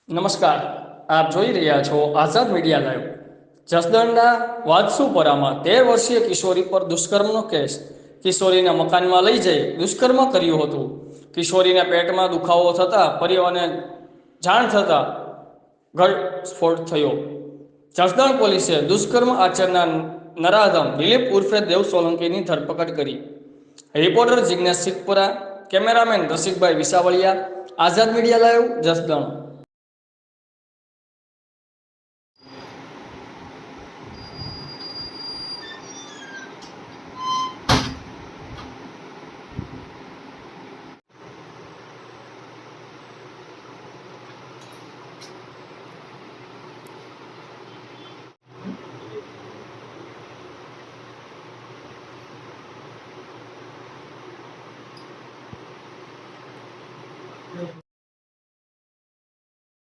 નમસ્કાર, આપ જોઈ રહ્યા છો આઝાદ મીડિયા લાઈવ. જસદણના વાદસુપરામાં 13 વર્ષીય કિશોરી પર દુષ્કર્મનો કેસ. કિશોરીના મકાનમાં લઈ જઈ દુષ્કર્મ કર્યું હતું. કિશોરીના પેટમાં દુખાવો થતાં પરિવારને જાણ થતાં ઘટસ્ફોટ થયો. જસદણ પોલીસે દુષ્કર્મ આચરનાર નરાધમ દિલીપ ઉર્ફે દેવ સોલંકીની ધરપકડ કરી. રિપોર્ટર જિજ્ઞેશ સિદ્ધપુરા, કેમેરામેન રસિકભાઈ વિસાવળિયા, આઝાદ મીડિયા લાઈવ, જસદણ.